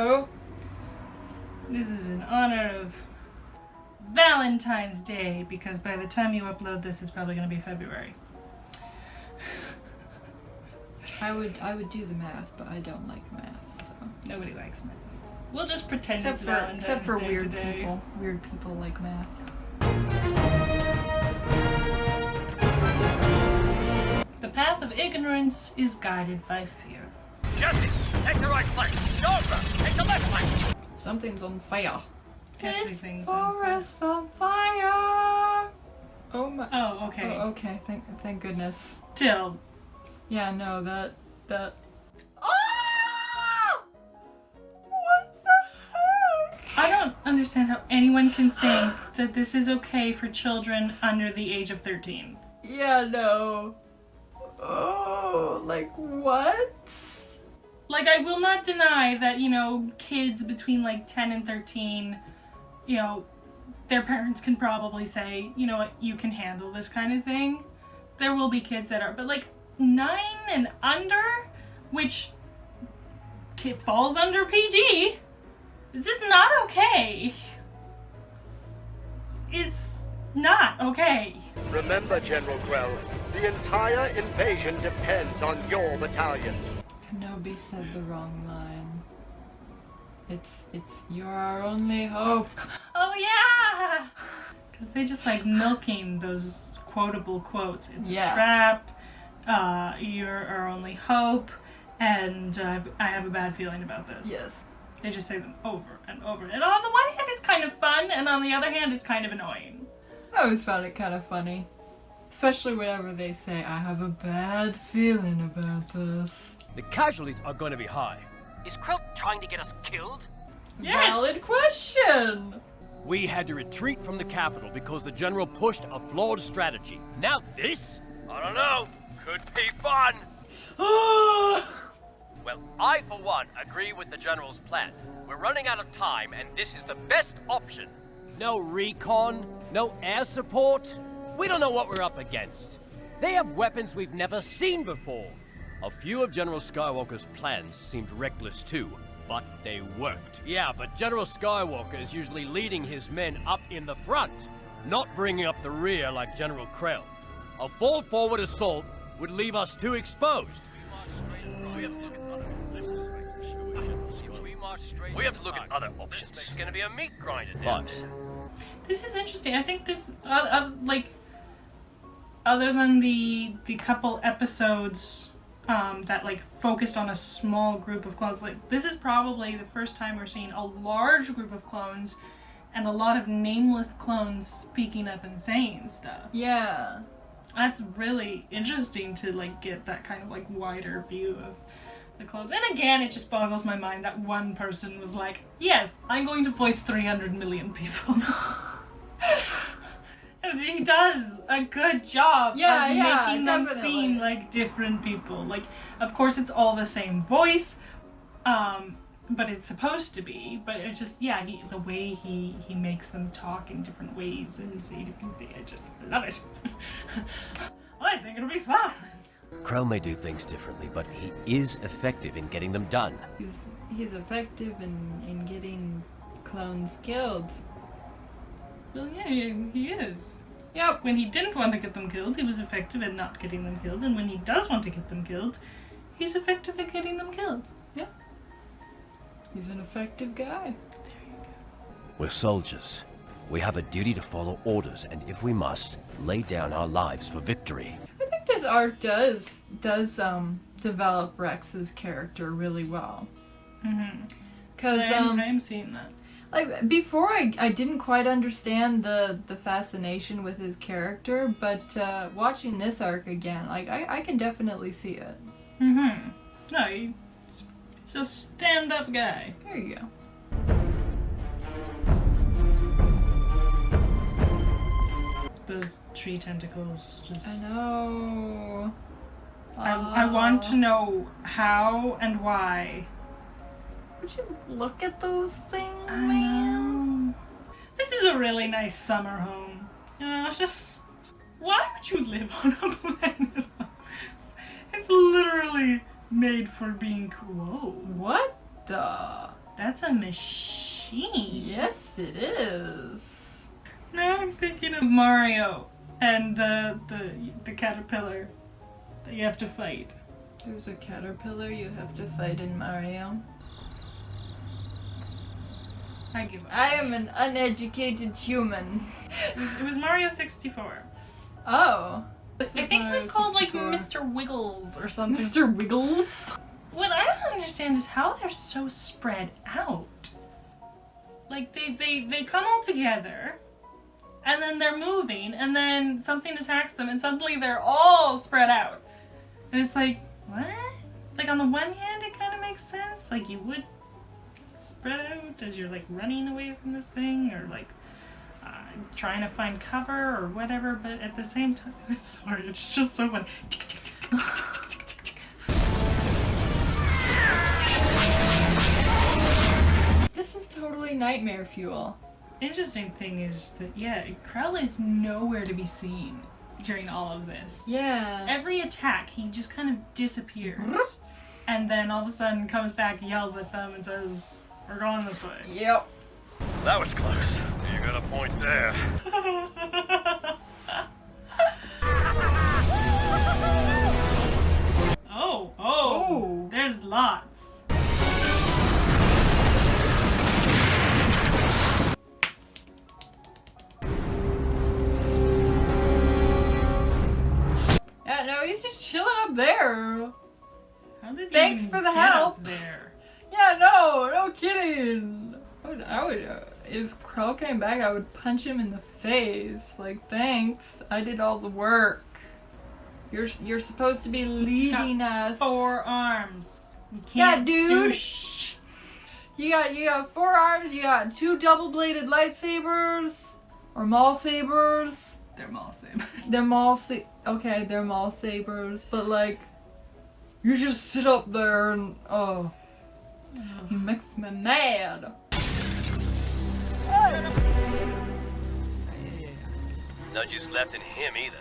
Hello. This is in honor of Valentine's Day, because by the time you upload this, it's probably going to be February. I would do the math, but I don't like math, so. Nobody likes math. We'll just pretend Except it's for, Valentine's except for Day weird today. people. Weird people like math. The path of ignorance is guided by fear. Jesse, take the right flank. Nova, take the left flank. Something's on fire. This Everything's on fire. forest's on fire. Oh my. Oh, okay. Oh, okay. Thank goodness. Still. Yeah, no, that. Oh! What the heck? I don't understand how anyone can think that this is okay for children under the age of 13. Yeah, no. Oh, like what? Like, I will not deny that, you know, kids between like 10 and 13, you know, their parents can probably say, you know what, you can handle this kind of thing. There will be kids that are, but like 9 and under, which falls under PG, this is not okay. It's not okay. Remember, General Grell, the entire invasion depends on your battalion. Kenobi said the wrong line. It's you're our only hope. Oh yeah! Because they just like milking those quotable quotes. It's a trap, you're our only hope, and I have a bad feeling about this. Yes. They just say them over and over. And on the one hand it's kind of fun, and on the other hand it's kind of annoying. I always found it kind of funny. Especially whenever they say, I have a bad feeling about this. The casualties are going to be high. Is Krill trying to get us killed? Yes! Valid question! We had to retreat from the capital because the general pushed a flawed strategy. Now this? I don't know. Could be fun. Well, I, for one, agree with the general's plan. We're running out of time, and this is the best option. No recon, no air support. We don't know what we're up against. They have weapons we've never seen before. A few of General Skywalker's plans seemed reckless too, but they worked. Yeah, but General Skywalker is usually leading his men up in the front, not bringing up the rear like General Krell. A full forward assault would leave us too exposed. We have to look at other options. This is going to be a meat grinder, Debs. This is interesting. I think this, like, other than the couple episodes that like focused on a small group of clones, like this is probably the first time we're seeing a large group of clones and a lot of nameless clones speaking up and saying stuff. Yeah. That's really interesting to like get that kind of like wider view of the clones. And again, it just boggles my mind that one person was like, yes, I'm going to voice 300 million people. And he does a good job of making them seem like different people. Like, of course, it's all the same voice, but it's supposed to be. But it's just, the way he makes them talk in different ways and say different things. I just love it. I think it'll be fun. Krell may do things differently, but he is effective in getting them done. He's effective in getting clones killed. Well, yeah, he is. Yep. When he didn't want to get them killed, he was effective at not getting them killed. And when he does want to get them killed, he's effective at getting them killed. Yeah. He's an effective guy. There you go. We're soldiers. We have a duty to follow orders, and if we must, lay down our lives for victory. I think this arc does develop Rex's character really well. Mm-hmm. Cause I'm seeing that. Like before, I didn't quite understand the fascination with his character, but watching this arc again, like I can definitely see it. Mm-hmm. No, he's a stand-up guy. There you go. Those tree tentacles just... I know. I want to know how and why. Would you look at those things, I man? know. This is a really nice summer home. You know, it's just... Why would you live on a planet? It's literally made for being cool. Whoa. What the? That's a machine. Yes, it is. Now I'm thinking of Mario and the caterpillar that you have to fight. There's a caterpillar you have to fight in Mario. I give up. I am an uneducated human. It was Mario 64. Oh. I think it was called like Mr. Wiggles or something. Mr. Wiggles? What I don't understand is how they're so spread out. Like they come all together and then they're moving and then something attacks them and suddenly they're all spread out. And it's like, what? Like on the one hand it kind of makes sense. Like you would spread out as you're like running away from this thing or like trying to find cover or whatever, but at the same time, sorry, it's just so funny. This is totally nightmare fuel. Interesting thing is that, yeah, Krell is nowhere to be seen during all of this. Yeah. Every attack, he just kind of disappears. And then all of a sudden comes back, yells at them, and says, "We're going this way." Yep. That was close. You got a point there. Oh, there's lots. Yeah, no, he's just chilling up there. How did he Thanks even for the get help. up there? Yeah, no kidding. I would, if Krell came back, I would punch him in the face. Like, thanks, I did all the work. You're supposed to be leading us. 4 arms. You Yeah, can't dude. do You got 4 arms. You got 2 double-bladed lightsabers or maul sabers. They're Maul sabers. They're maul sabers. But like, you just sit up there and he makes me mad. No juice left in him either.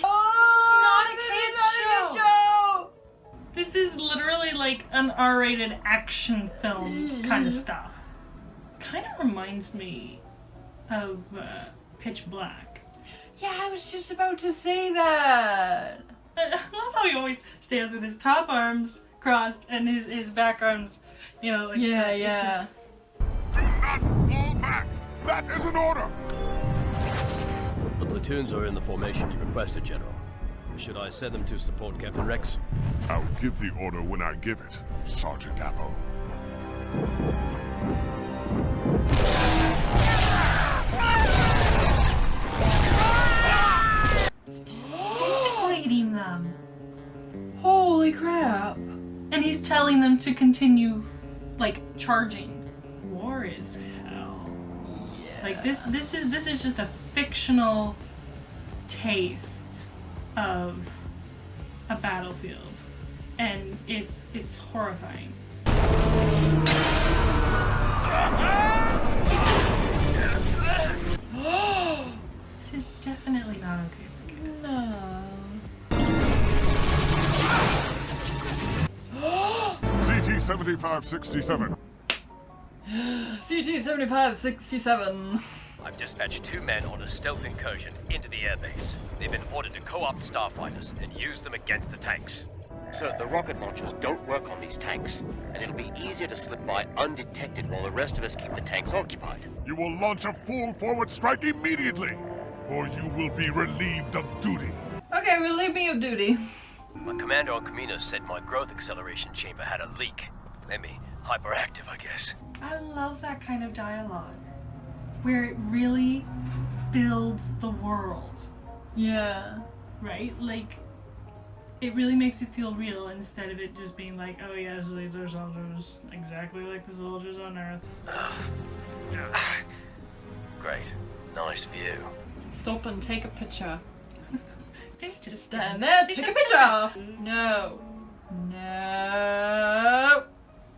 Not a kid's show. This is literally like an R-rated action film kind of stuff. Kind of reminds me of Pitch Black. Yeah, I was just about to say that. I love how he always stands with his top arms crossed and his back arms, you know, like Yeah, that. yeah. It's just, Do not fall back! That is an order! The platoons are in the formation you requested, General. Should I send them to support Captain Rex? I'll give the order when I give it, Sergeant Apple. disintegrating them. Holy crap. And he's telling them to continue, like, charging. War is hell. Yeah. Like, this is just a fictional taste of a battlefield. And it's horrifying. This is definitely not okay for kids. No. CT-7567. CT-7567. I've dispatched 2 men on a stealth incursion into the airbase. They've been ordered to co-opt starfighters and use them against the tanks. Sir, the rocket launchers don't work on these tanks, and it'll be easier to slip by undetected while the rest of us keep the tanks occupied. You will launch a full forward strike immediately, or you will be relieved of duty. Okay, relieve me of duty. My commander on Camino said my growth acceleration chamber had a leak. Made me hyperactive, I guess. I love that kind of dialogue, where it really builds the world, Yeah. right? Like, it really makes it feel real instead of it just being like, oh yes, these are soldiers exactly like the soldiers on Earth. Great. Nice view. Stop and take a picture. Don't just Stand there, take a picture. No. No.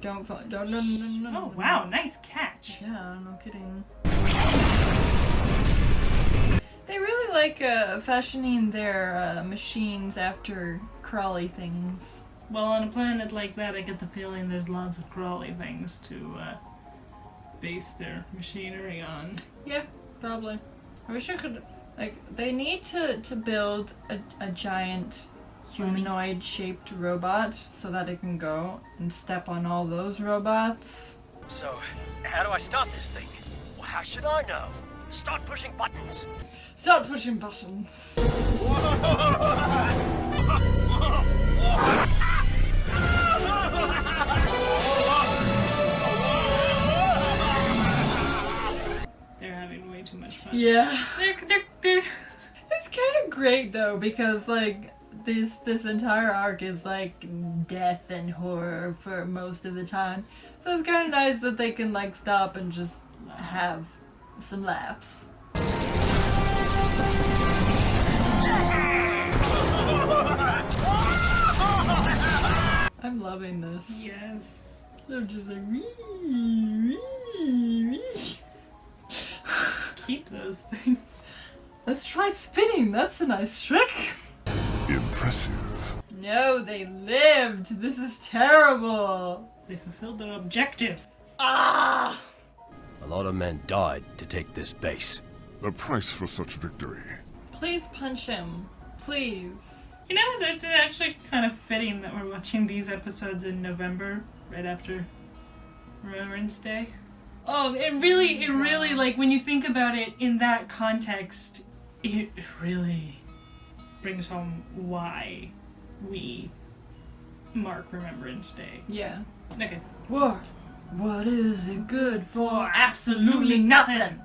Don't fall. Don't. No. Oh wow, nice catch. Yeah, no kidding. They really like fashioning their machines after crawly things. Well, on a planet like that, I get the feeling there's lots of crawly things to base their machinery on. Yeah, probably. I wish I could. Like, they need to build a giant humanoid-shaped robot so that it can go and step on all those robots. So, how do I start this thing? Well, how should I know? Start pushing buttons. Start pushing buttons. They're having way too much fun. Yeah. They're It's kind of great though, because like this entire arc is like death and horror for most of the time. So it's kind of nice that they can like stop and just have some laughs. I'm loving this. Yes. They're just like wee, wee, wee. Keep those things. Let's try spinning. That's a nice trick. Impressive. No, they lived. This is terrible. They fulfilled their objective. Ah! A lot of men died to take this base. The price for such victory. Please punch him. Please. You know, it's actually kind of fitting that we're watching these episodes in November, right after Remembrance Day. Oh, it really, like, when you think about it in that context, it really brings home why we mark Remembrance Day. Yeah. Okay. War. What is it good for? Absolutely nothing.